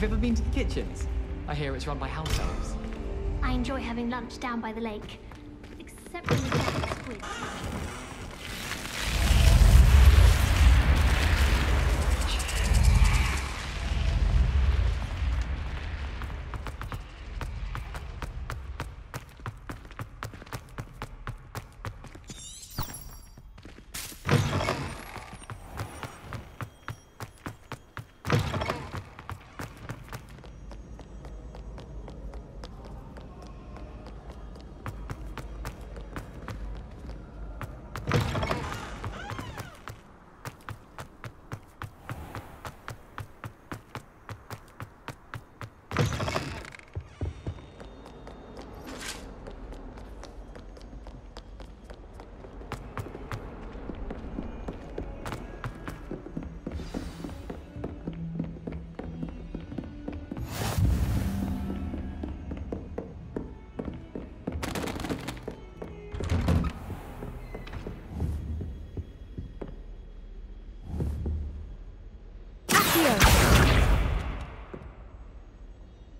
Have you ever been to the kitchens? I hear it's run by house elves. I enjoy having lunch down by the lake. Except when the giant squid.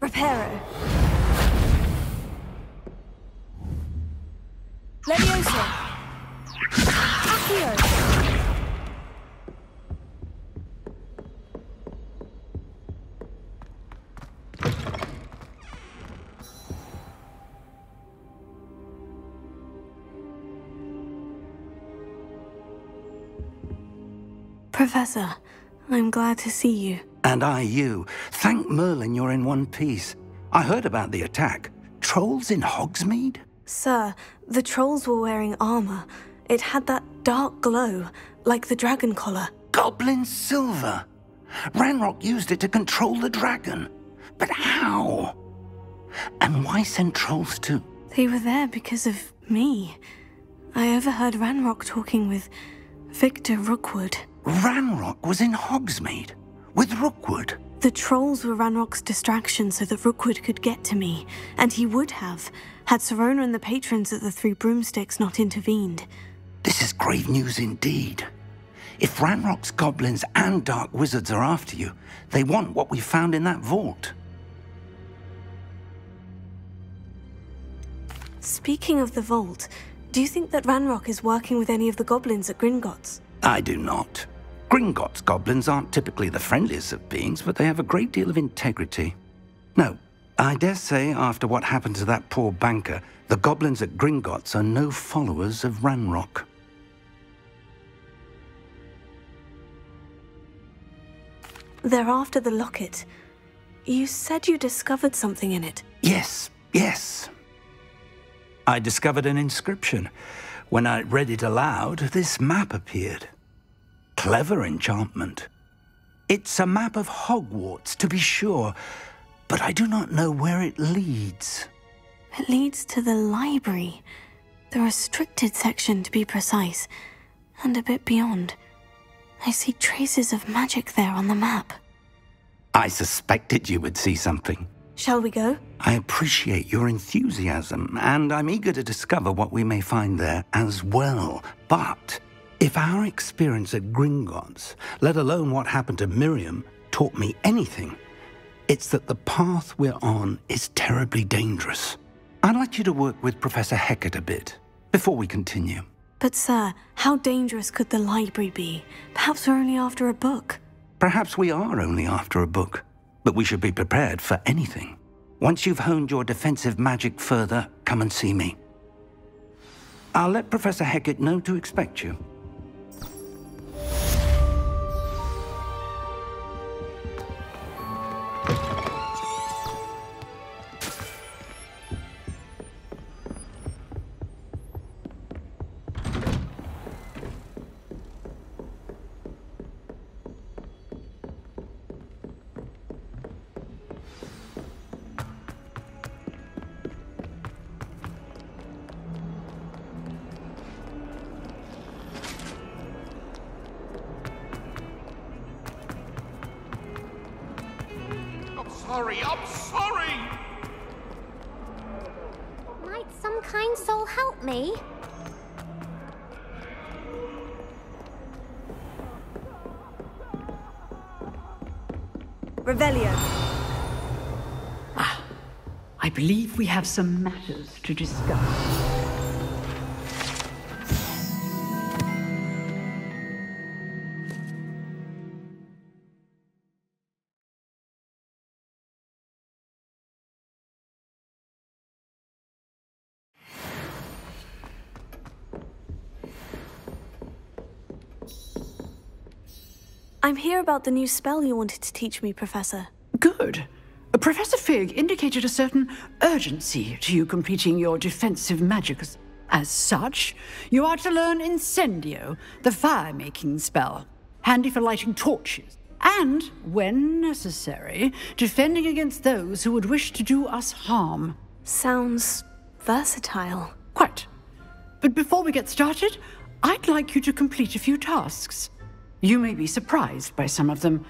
Reparo. Leviosa. Accio. Professor, I'm glad to see you. And I you. Thank Merlin you're in one piece. I heard about the attack. Trolls in Hogsmeade? Sir, the trolls were wearing armor. It had that dark glow, like the dragon collar. Goblin silver. Ranrock used it to control the dragon. But how? And why send trolls too? They were there because of me. I overheard Ranrock talking with Victor Rookwood. Ranrock was in Hogsmeade? With Rookwood? The trolls were Ranrock's distraction so that Rookwood could get to me, and he would have, had Serona and the patrons at the Three Broomsticks not intervened. This is grave news indeed. If Ranrock's goblins and dark wizards are after you, they want what we found in that vault. Speaking of the vault, do you think that Ranrock is working with any of the goblins at Gringotts? I do not. Gringotts goblins aren't typically the friendliest of beings, but they have a great deal of integrity. No, I dare say after what happened to that poor banker, the goblins at Gringotts are no followers of Ranrock. They're after the locket. You said you discovered something in it. Yes. I discovered an inscription. When I read it aloud, this map appeared. Clever enchantment. It's a map of Hogwarts, to be sure, but I do not know where it leads. It leads to the library. The restricted section, to be precise, and a bit beyond. I see traces of magic there on the map. I suspected you would see something. Shall we go? I appreciate your enthusiasm, and I'm eager to discover what we may find there as well. But if our experience at Gringotts, let alone what happened to Miriam, taught me anything, it's that the path we're on is terribly dangerous. I'd like you to work with Professor Hecat a bit, before we continue. But sir, how dangerous could the library be? Perhaps we're only after a book. Perhaps we are only after a book, but we should be prepared for anything. Once you've honed your defensive magic further, come and see me. I'll let Professor Hecat know to expect you. I'm sorry! Might some kind soul help me? Revelio. I believe we have some matters to discuss. I'm here about the new spell you wanted to teach me, Professor. Good. Professor Fig indicated a certain urgency to you completing your defensive magic. As such, you are to learn Incendio, the fire-making spell, handy for lighting torches, and, when necessary, defending against those who would wish to do us harm. Sounds versatile. Quite. But before we get started, I'd like you to complete a few tasks. You may be surprised by some of them.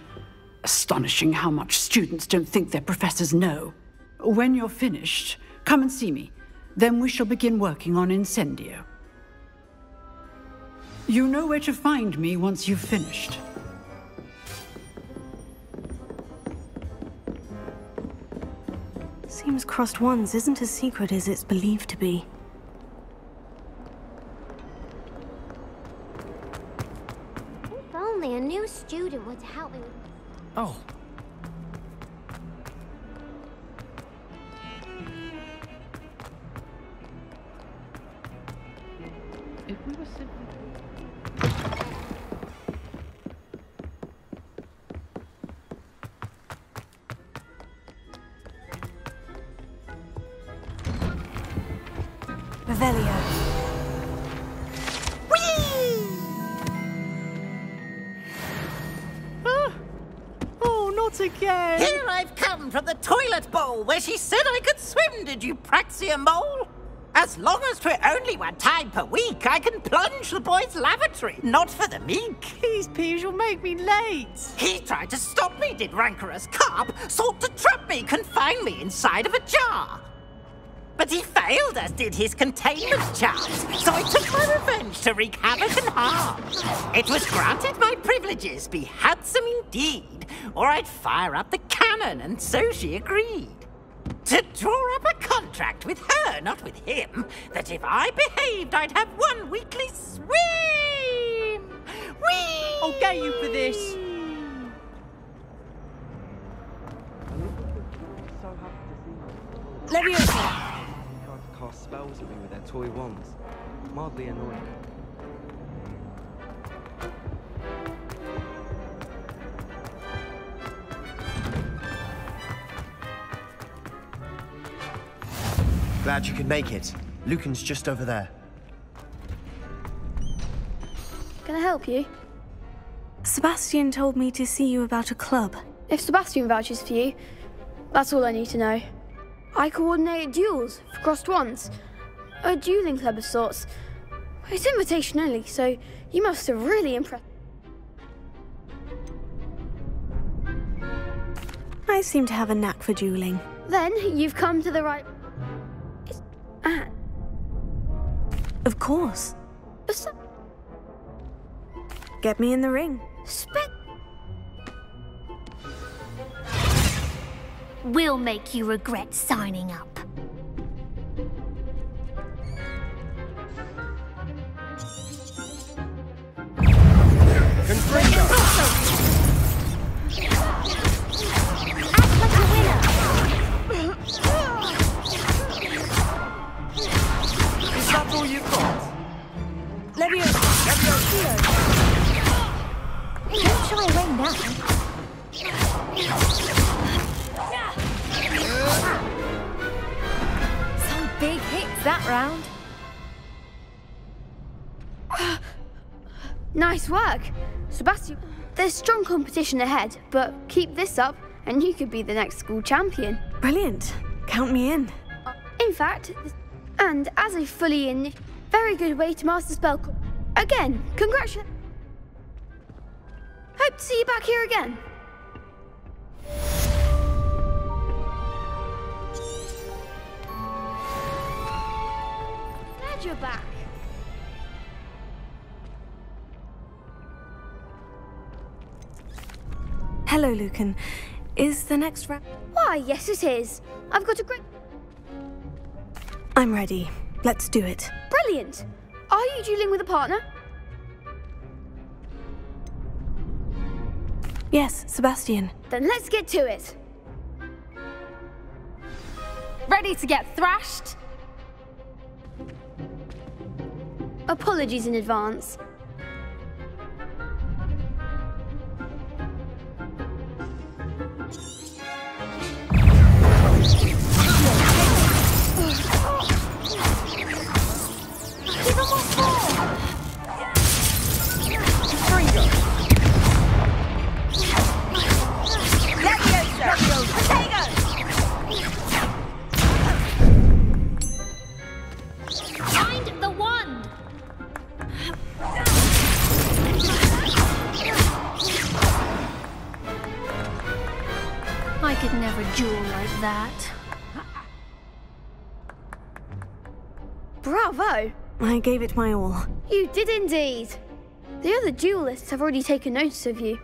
Astonishing how much students don't think their professors know. When you're finished, come and see me. Then we shall begin working on Incendio. You know where to find me once you've finished. Seems crossed ones isn't as secret as it's believed to be. If only a new student would help me with... Oh. If we were simply... Revelio. Again. Here I've come from the toilet bowl where she said I could swim, did you praxia mole? As long as 'twere only one time per week, I can plunge the boy's lavatory, not for the meek. These peas will make me late. He tried to stop me, did rancorous carp, sought to trap me, confine me inside of a jar. But he failed, as did his containment charms, so I took my revenge to wreak havoc and harm. It was granted my privileges be handsome indeed, or I'd fire up the cannon, and so she agreed. To draw up a contract with her, not with him, that if I behaved, I'd have one weekly swim! Whee! I'll get you for this. Leviosa! Cast spells at me with their toy wands. Mildly annoying. Glad you could make it. Lucan's just over there. Can I help you? Sebastian told me to see you about a club. If Sebastian vouches for you, that's all I need to know. I coordinate duels for crossed ones. A dueling club of sorts. It's invitation only, so you must have really impressed. I seem to have a knack for dueling. Then you've come to the right... Anne. Of course. Get me in the ring. We'll make you regret signing up. Is that all you've got? Leviosa! Don't try away now. Some big hits that round. Nice work, Sebastian. There's strong competition ahead, but keep this up and you could be the next school champion. Brilliant. Count me in. In fact, and as a fully very good way to master spell. Again, congratulations. Hope to see you back here again. Glad you're back. Hello, Lucan. Is the next round? Why, yes it is. I've got a great... I'm ready. Let's do it. Brilliant! Are you dueling with a partner? Yes, Sebastian. Then let's get to it. Ready to get thrashed? Apologies in advance. I could never duel like that. Bravo! I gave it my all. You did indeed. The other duelists have already taken notice of you,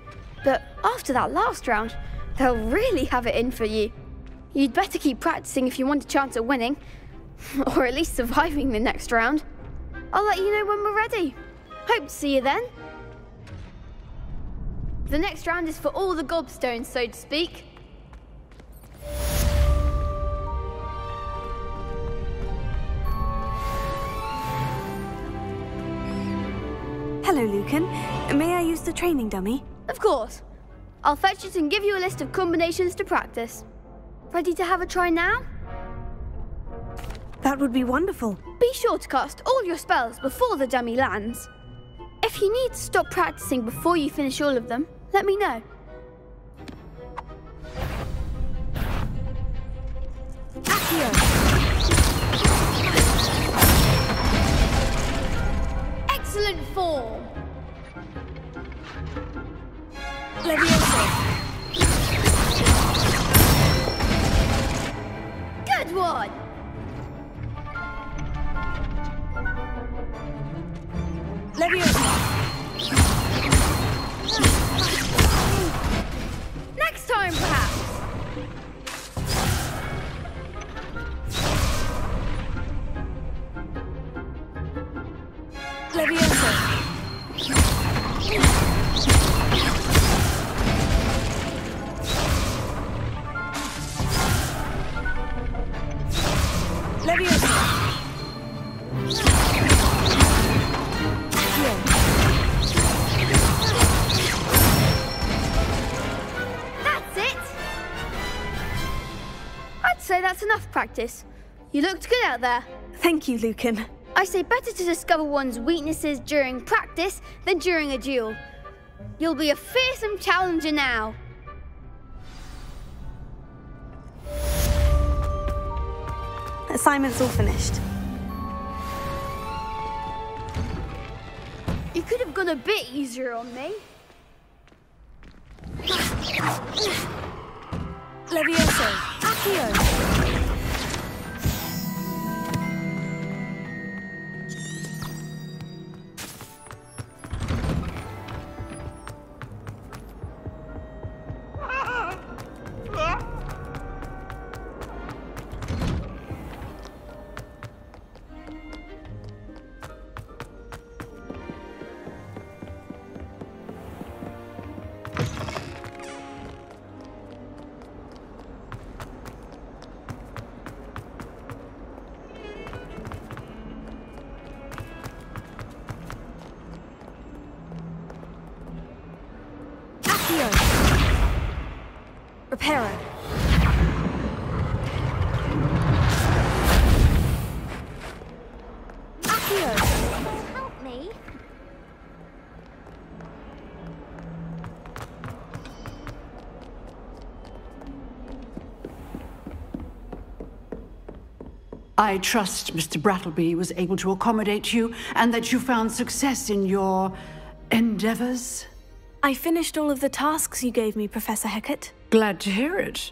but after that last round, they'll really have it in for you. You'd better keep practicing if you want a chance at winning, or at least surviving the next round. I'll let you know when we're ready. Hope to see you then. The next round is for all the gobstones, so to speak. Hello, Lucan. May I use the training dummy? Of course. I'll fetch it and give you a list of combinations to practice. Ready to have a try now? That would be wonderful. Be sure to cast all your spells before the dummy lands. If you need to stop practicing before you finish all of them, let me know. Accio! Excellent form! Leviosa! Good one! Leviosa! Next time, perhaps! Leviosa! Leviosa! That's it! I'd say that's enough practice. You looked good out there. Thank you, Lucan. I say better to discover one's weaknesses during practice than during a duel. You'll be a fearsome challenger now. Assignment's all finished. You could have gone a bit easier on me. Leviosa! Accio! Reparo. Accio! Help me. I trust Mr. Brattleby was able to accommodate you and that you found success in your endeavors. I finished all of the tasks you gave me, Professor Hecat. Glad to hear it.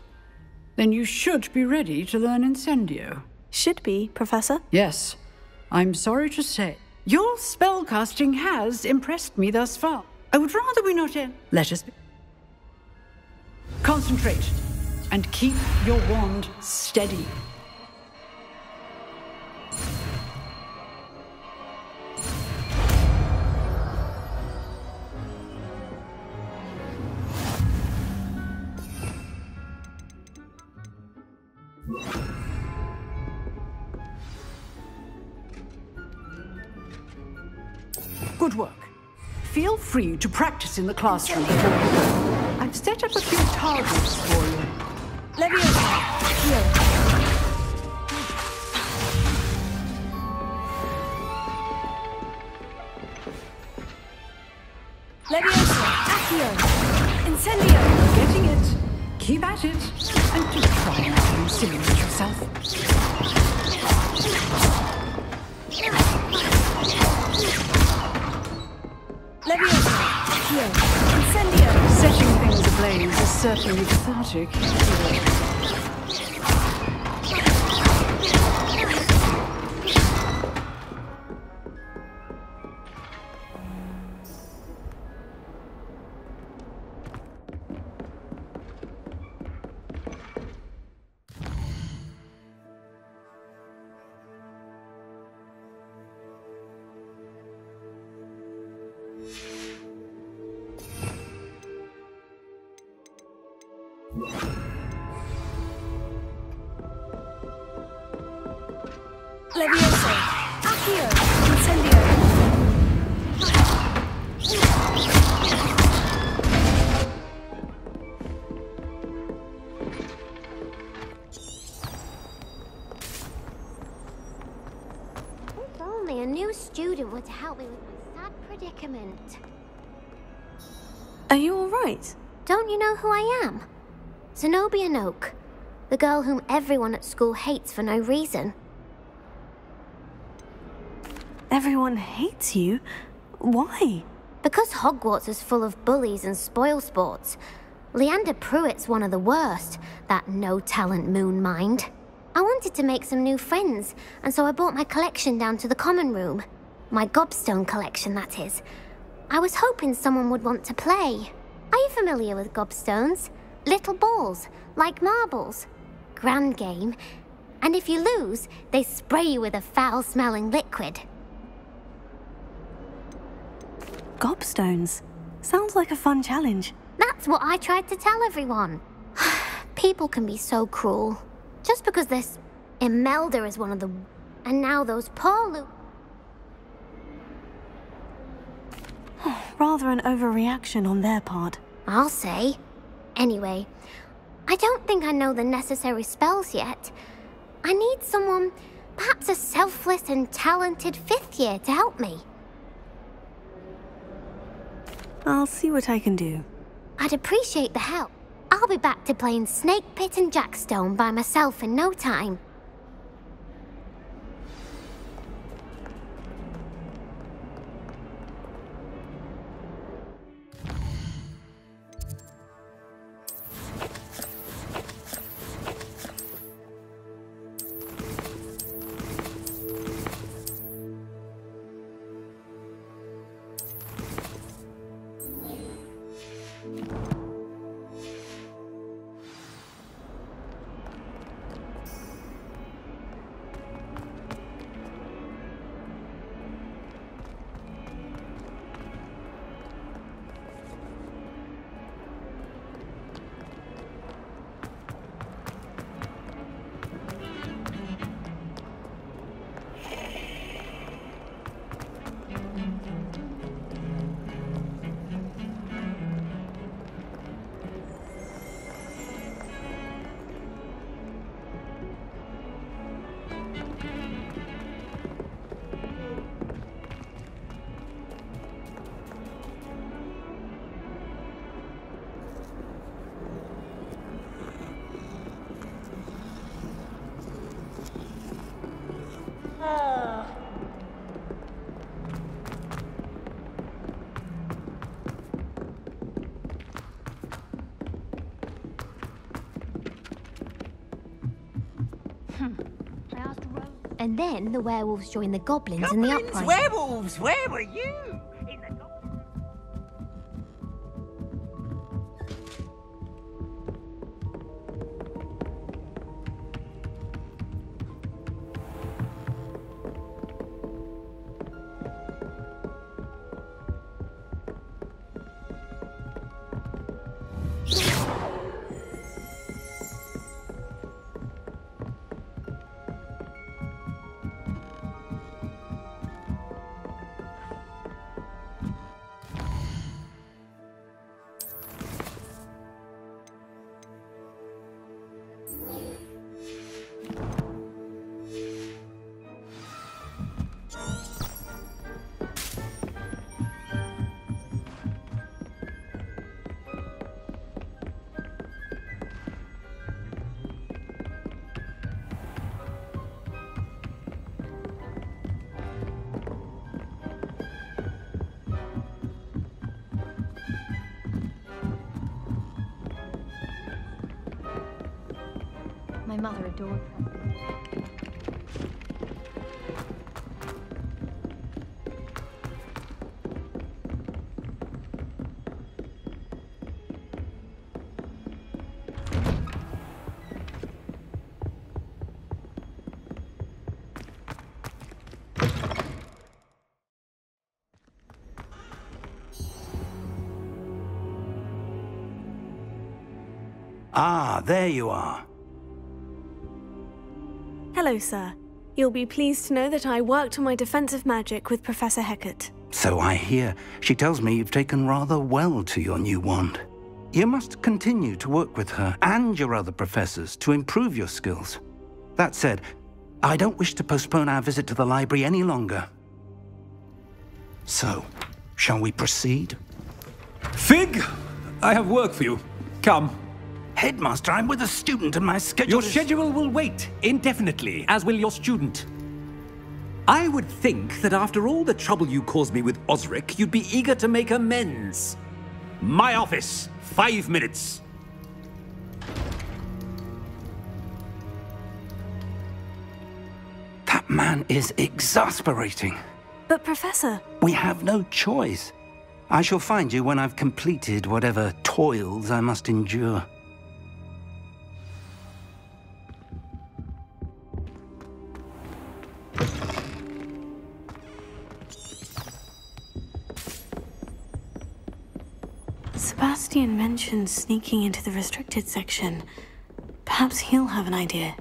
Then you should be ready to learn Incendio. Should be, Professor. Yes. I'm sorry to say, your spellcasting has impressed me thus far. I would rather we not end. Let us be. Concentrate and keep your wand steady. Good work. Feel free to practice in the classroom before you go. I've set up a few targets for you. Leviosa! Here. Leviosa! Accio! Incendio! Getting it. Keep at it. And do try not to incinerate yourself. Leviosa! Accio! Incendio! Setting things ablaze is certainly cathartic. Leviosa! Accio! Incendio! If only a new student would help me with my sad predicament. Are you all right? Don't you know who I am? Zenobia Noak, the girl whom everyone at school hates for no reason. Everyone hates you? Why? Because Hogwarts is full of bullies and spoilsports. Leander Pruitt's one of the worst, that no-talent moon mind. I wanted to make some new friends, and so I brought my collection down to the common room. My gobstone collection, that is. I was hoping someone would want to play. Are you familiar with gobstones? Little balls, like marbles. Grand game. And if you lose, they spray you with a foul-smelling liquid. Gobstones. Sounds like a fun challenge. That's what I tried to tell everyone. People can be so cruel. Just because this Imelda is one of the... And now those poor Rather an overreaction on their part. I'll say. Anyway, I don't think I know the necessary spells yet. I need someone, perhaps a selfless and talented fifth year to help me. I'll see what I can do. I'd appreciate the help. I'll be back to playing Snake Pit and Jackstone by myself in no time. And then the werewolves joined the goblins in the uprising. Werewolves, where were you? My mother adored her. Ah, there you are. Hello, sir. You'll be pleased to know that I worked on my defensive magic with Professor Hecat. So I hear. She tells me you've taken rather well to your new wand. You must continue to work with her and your other professors to improve your skills. That said, I don't wish to postpone our visit to the library any longer. So, shall we proceed? Fig! I have work for you. Come. Headmaster, I'm with a student and my schedule Your schedule will wait indefinitely, as will your student. I would think that after all the trouble you caused me with Osric, you'd be eager to make amends. My office, 5 minutes. That man is exasperating. But, Professor... We have no choice. I shall find you when I've completed whatever toils I must endure. Sebastian mentioned sneaking into the restricted section. Perhaps he'll have an idea.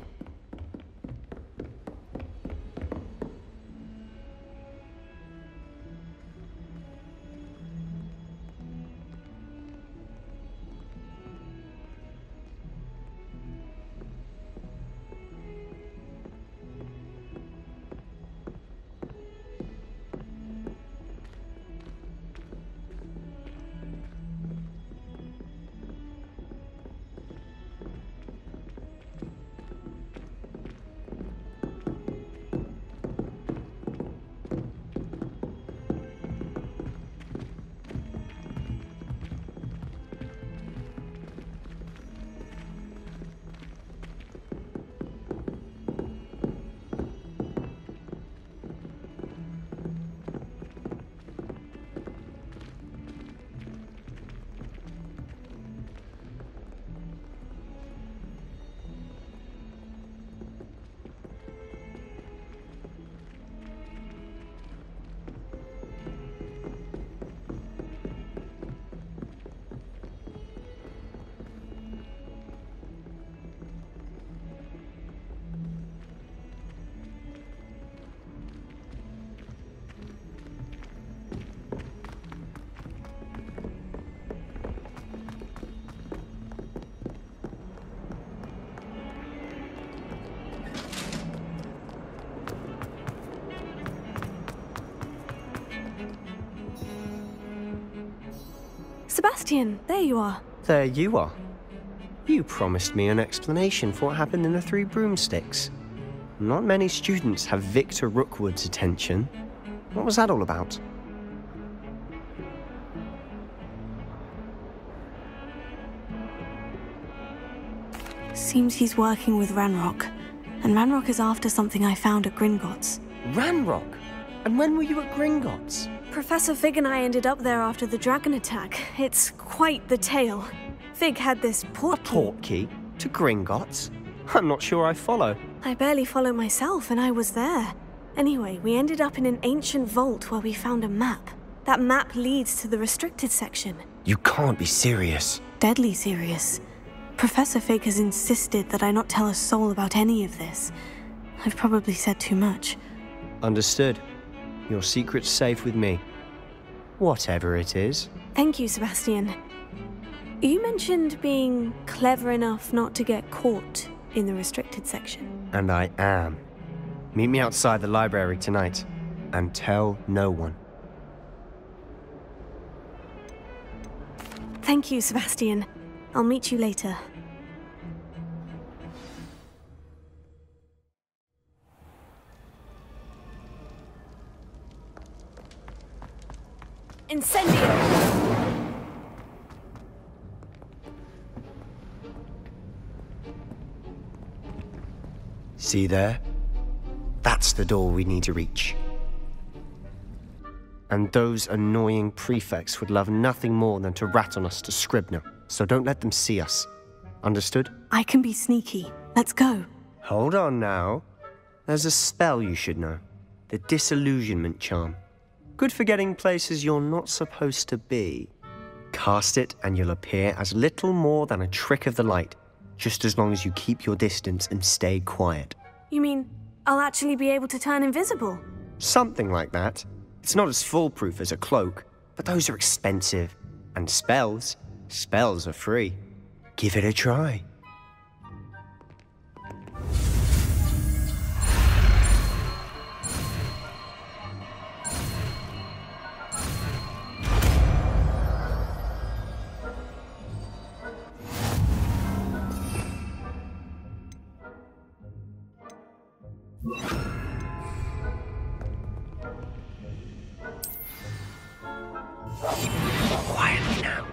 Sebastian, there you are. There you are. You promised me an explanation for what happened in the Three Broomsticks. Not many students have Victor Rookwood's attention. What was that all about? Seems he's working with Ranrock. And Ranrock is after something I found at Gringotts. Ranrock? And when were you at Gringotts? Professor Fig and I ended up there after the dragon attack. It's quite the tale. Fig had this portkey. A portkey? To Gringotts? I'm not sure I follow. I barely follow myself, and I was there. Anyway, we ended up in an ancient vault where we found a map. That map leads to the restricted section. You can't be serious. Deadly serious. Professor Fig has insisted that I not tell a soul about any of this. I've probably said too much. Understood. Your secret's safe with me. Whatever it is. Thank you, Sebastian. You mentioned being clever enough not to get caught in the restricted section. And I am. Meet me outside the library tonight. And tell no one. Thank you, Sebastian. I'll meet you later. Incendio! See there? That's the door we need to reach. And those annoying prefects would love nothing more than to rat on us to Scribner, so don't let them see us. Understood? I can be sneaky. Let's go. Hold on now. There's a spell you should know. The Disillusionment Charm. Good for getting places you're not supposed to be. Cast it and you'll appear as little more than a trick of the light, just as long as you keep your distance and stay quiet. You mean I'll actually be able to turn invisible? Something like that. It's not as foolproof as a cloak, but those are expensive. And spells are free. Give it a try. Quietly now.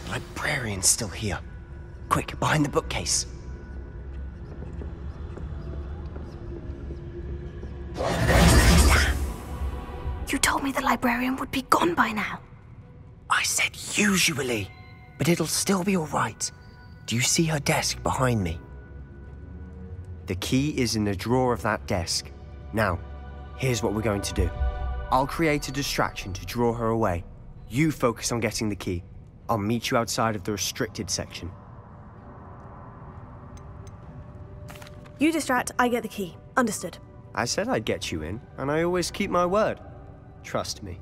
Librarian's still here. Quick, behind the bookcase. You told me the librarian would be gone by now. I said usually, but it'll still be all right. Do you see her desk behind me? The key is in the drawer of that desk. Now, here's what we're going to do. I'll create a distraction to draw her away. You focus on getting the key. I'll meet you outside of the restricted section. You distract, I get the key. Understood. I said I'd get you in, and I always keep my word. Trust me.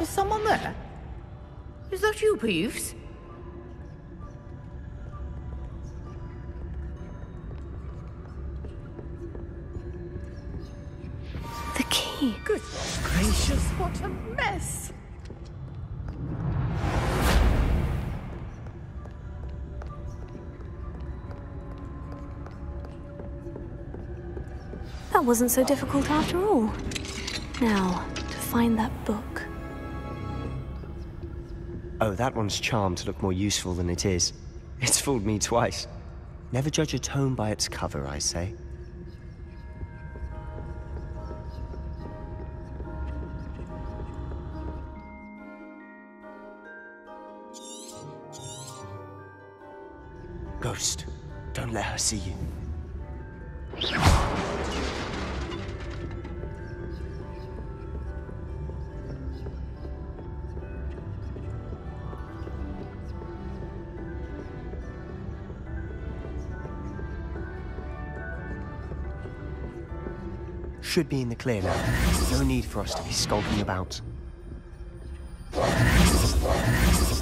Is someone there? Is that you, Peeves? The key. Goodness gracious, what a mess! That wasn't so difficult after all. Now, to find that book. Oh, that one's charmed to look more useful than it is. It's fooled me twice. Never judge a tome by its cover, I say. Ghost, don't let her see you. Should be in the clear now. No need for us to be skulking about.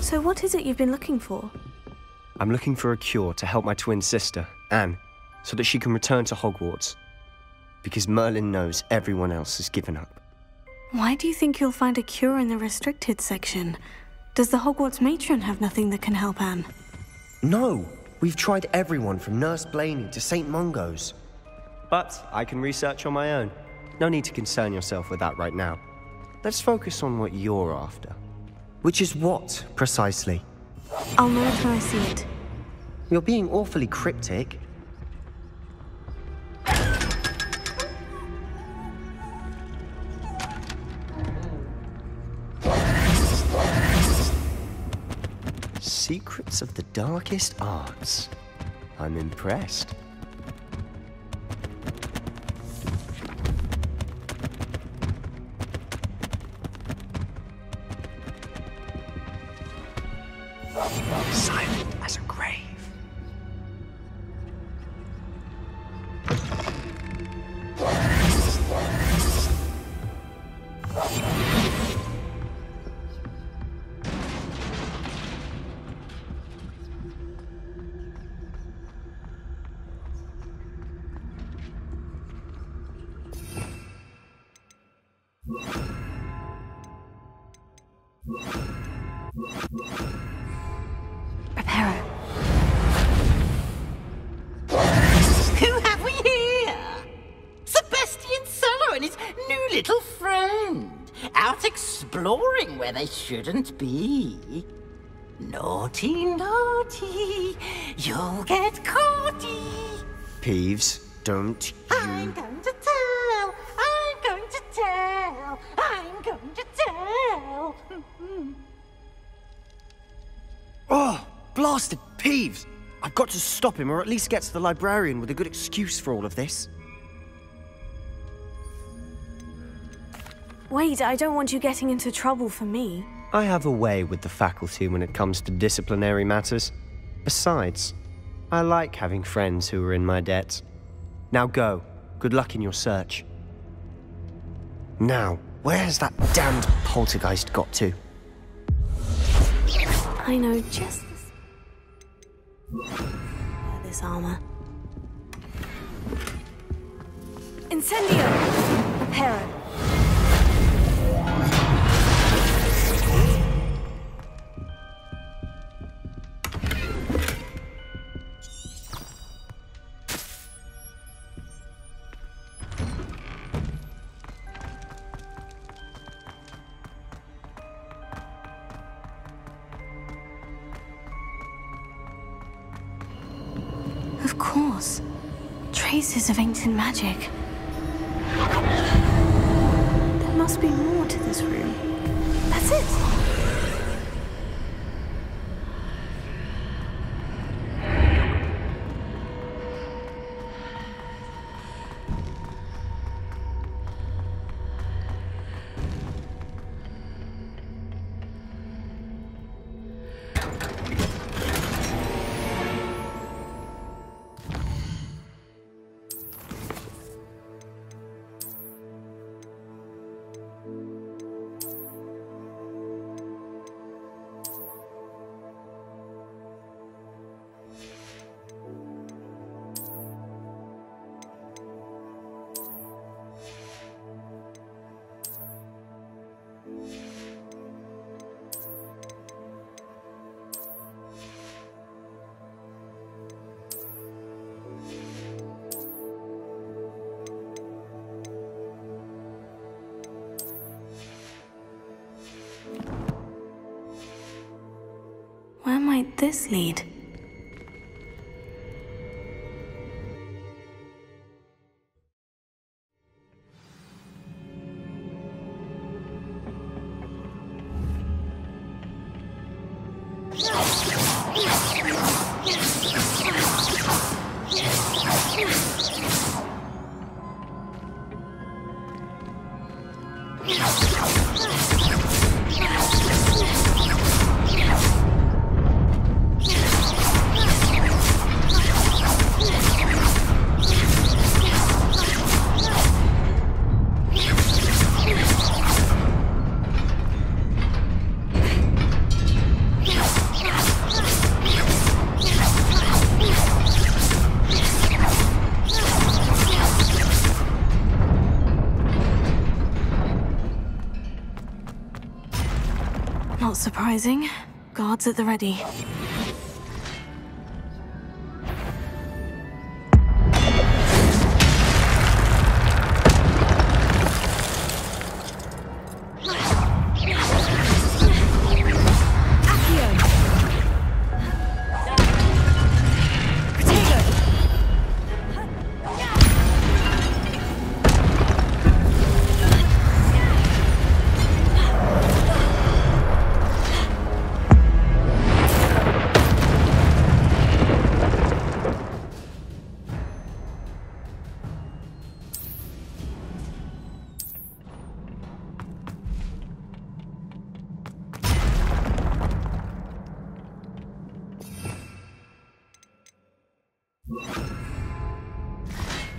So what is it you've been looking for? I'm looking for a cure to help my twin sister, Anne, so that she can return to Hogwarts. Because Merlin knows everyone else has given up. Why do you think you'll find a cure in the restricted section? Does the Hogwarts matron have nothing that can help Anne? No! We've tried everyone from Nurse Blaney to St. Mungo's. But I can research on my own. No need to concern yourself with that right now. Let's focus on what you're after. Which is what, precisely? I'll know it when I see it. You're being awfully cryptic. Secrets of the darkest arts. I'm impressed. Silent as a grave. Who have we here? Sebastian Sallow and his new little friend. Out exploring where they shouldn't be. Naughty, naughty. You'll get caughty. Peeves, don't you... I'm going to tell. I'm going to tell. I'm going to tell. Oh, blasted Peeves! I've got to stop him, or at least get to the librarian with a good excuse for all of this. Wait, I don't want you getting into trouble for me. I have a way with the faculty when it comes to disciplinary matters. Besides, I like having friends who are in my debt. Now go. Good luck in your search. Now, where has that damned poltergeist got to? I know just this armor. Incendio! Reparo. Of course. Traces of ancient magic. There must be more to this room. That's it! Where might this lead? Not surprising. Guards at the ready.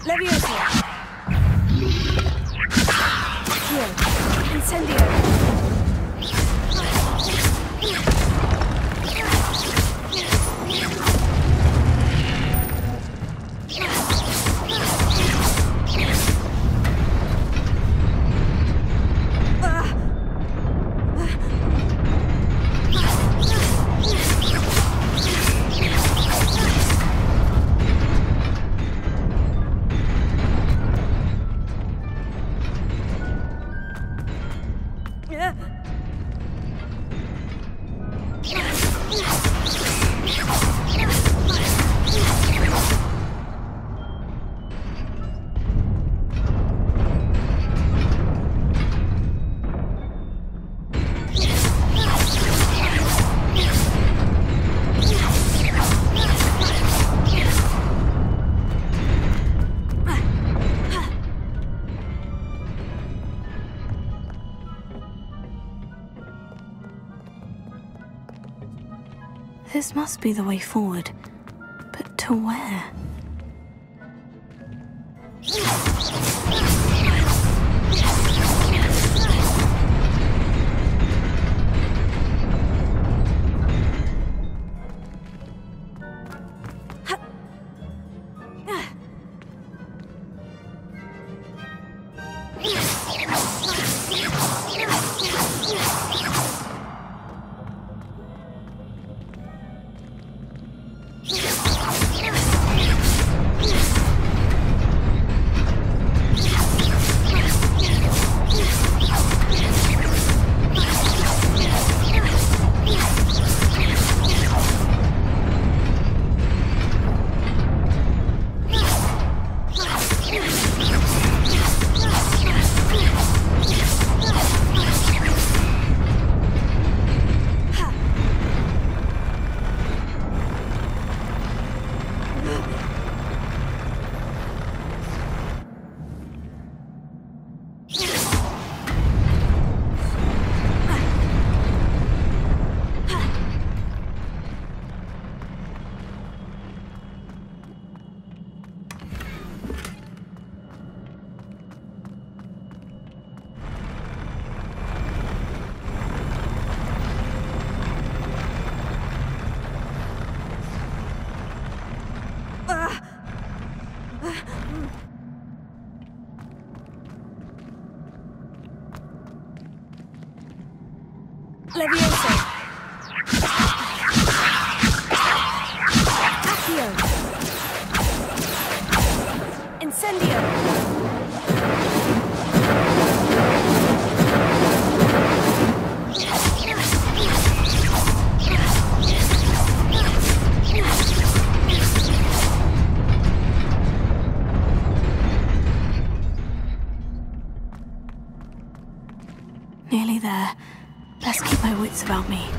Levioso. Accio. Incendio. This must be the way forward. But to where? Levioso. Accio. Incendio. Nearly there. Let's keep my wits about me.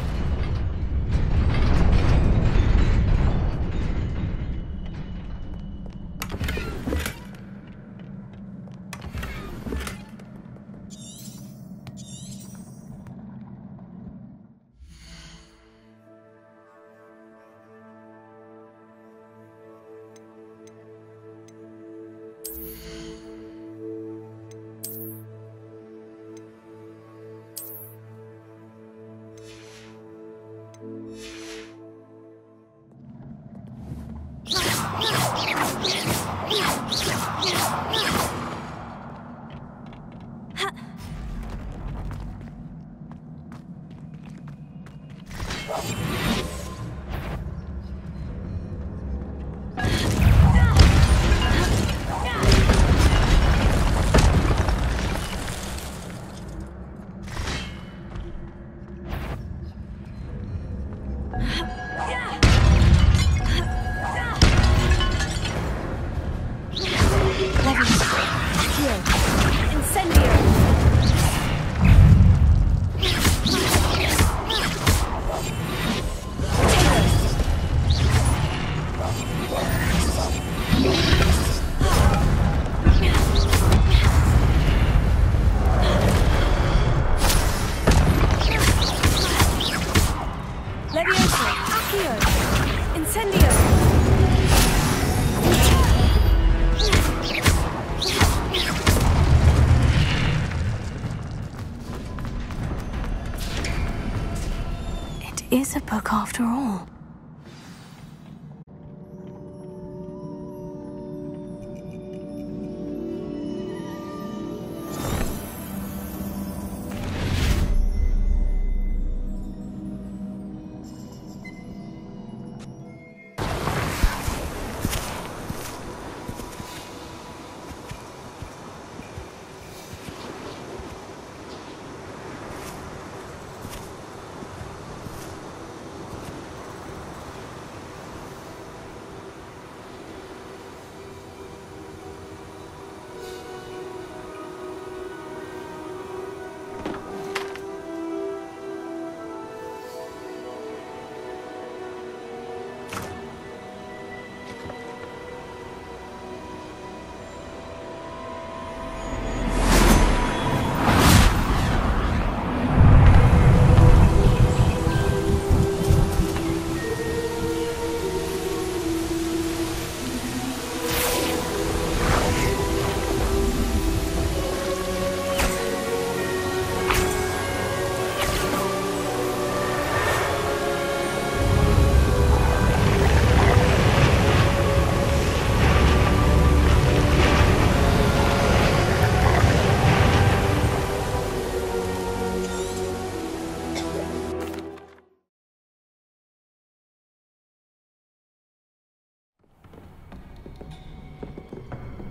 book after all.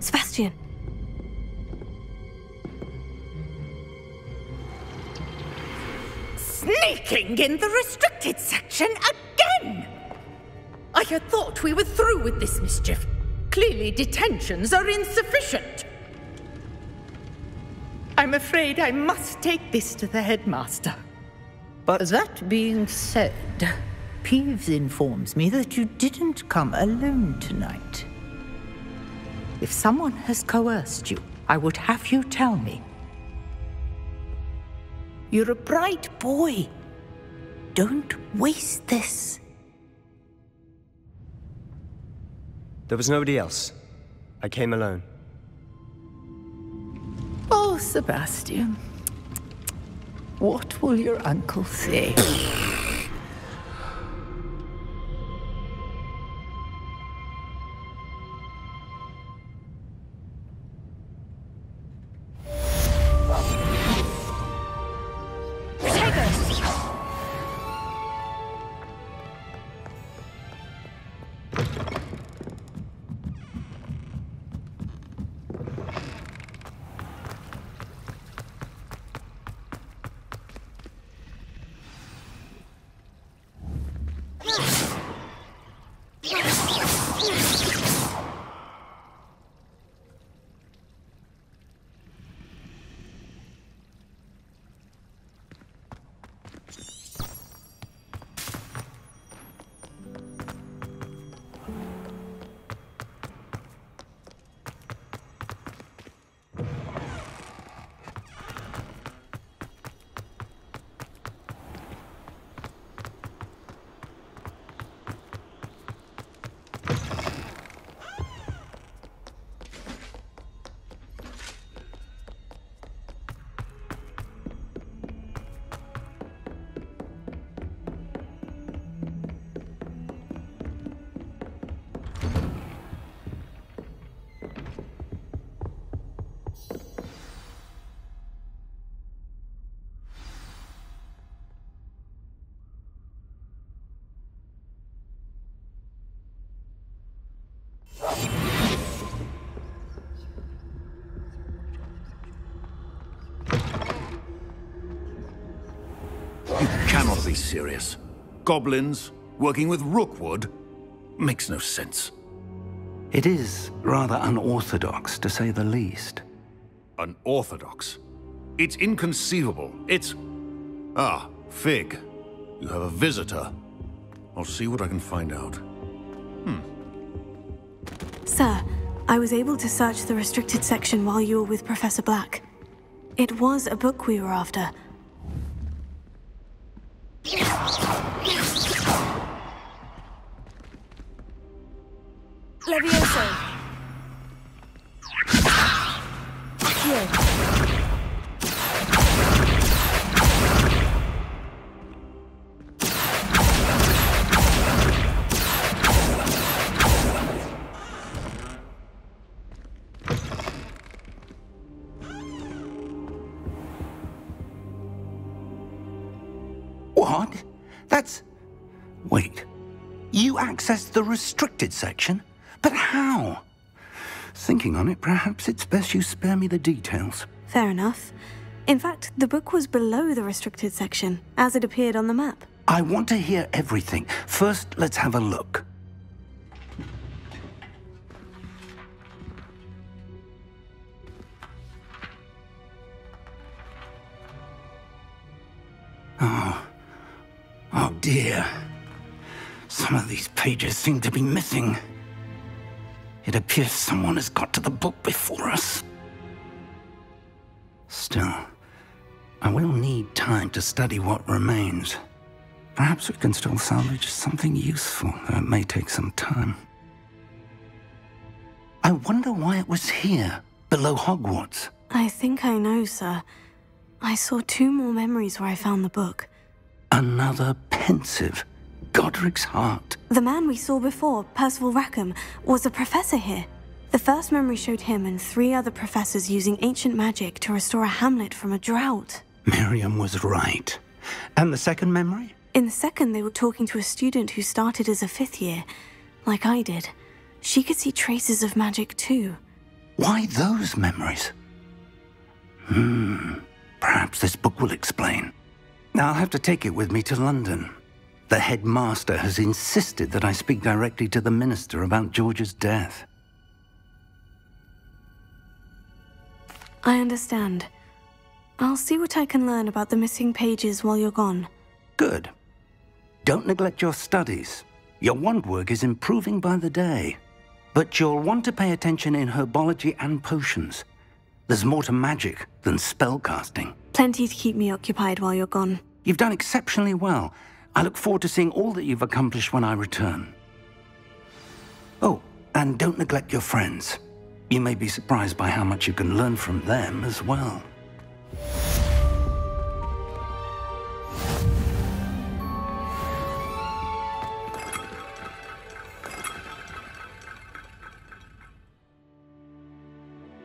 Sebastian. Sneaking in the restricted section again! I had thought we were through with this mischief. Clearly detentions are insufficient. I'm afraid I must take this to the headmaster. But that being said, Peeves informs me that you didn't come alone tonight. If someone has coerced you, I would have you tell me. You're a bright boy. Don't waste this. There was nobody else. I came alone. Oh, Sebastian. What will your uncle say? Cannot be serious. Goblins working with Rookwood makes no sense. It is rather unorthodox, to say the least. Unorthodox? It's inconceivable. It's... Ah, Fig. You have a visitor. I'll see what I can find out. Sir, I was able to search the restricted section while you were with Professor Black. It was a book we were after. Levioso. Here. What? That's... Wait. You accessed the restricted section? But how? Thinking on it, perhaps it's best you spare me the details. Fair enough. In fact, the book was below the restricted section, as it appeared on the map. I want to hear everything. First, let's have a look. Oh dear. Some of these pages seem to be missing. It appears someone has got to the book before us. Still, I will need time to study what remains. Perhaps we can still salvage something useful, though it may take some time. I wonder why it was here, below Hogwarts. I think I know, sir. I saw 2 more memories where I found the book. Another pensive. Godric's heart. The man we saw before, Percival Rackham, was a professor here. The first memory showed him and 3 other professors using ancient magic to restore a hamlet from a drought. Miriam was right. And the second memory? In the second, they were talking to a student who started as a 5th year, like I did. She could see traces of magic too. Why those memories? Perhaps this book will explain. I'll have to take it with me to London. The headmaster has insisted that I speak directly to the minister about George's death. I understand. I'll see what I can learn about the missing pages while you're gone. Good. Don't neglect your studies. Your wand work is improving by the day. But you'll want to pay attention in herbology and potions. There's more to magic than spellcasting. Plenty to keep me occupied while you're gone. You've done exceptionally well. I look forward to seeing all that you've accomplished when I return. Oh, and don't neglect your friends. You may be surprised by how much you can learn from them as well.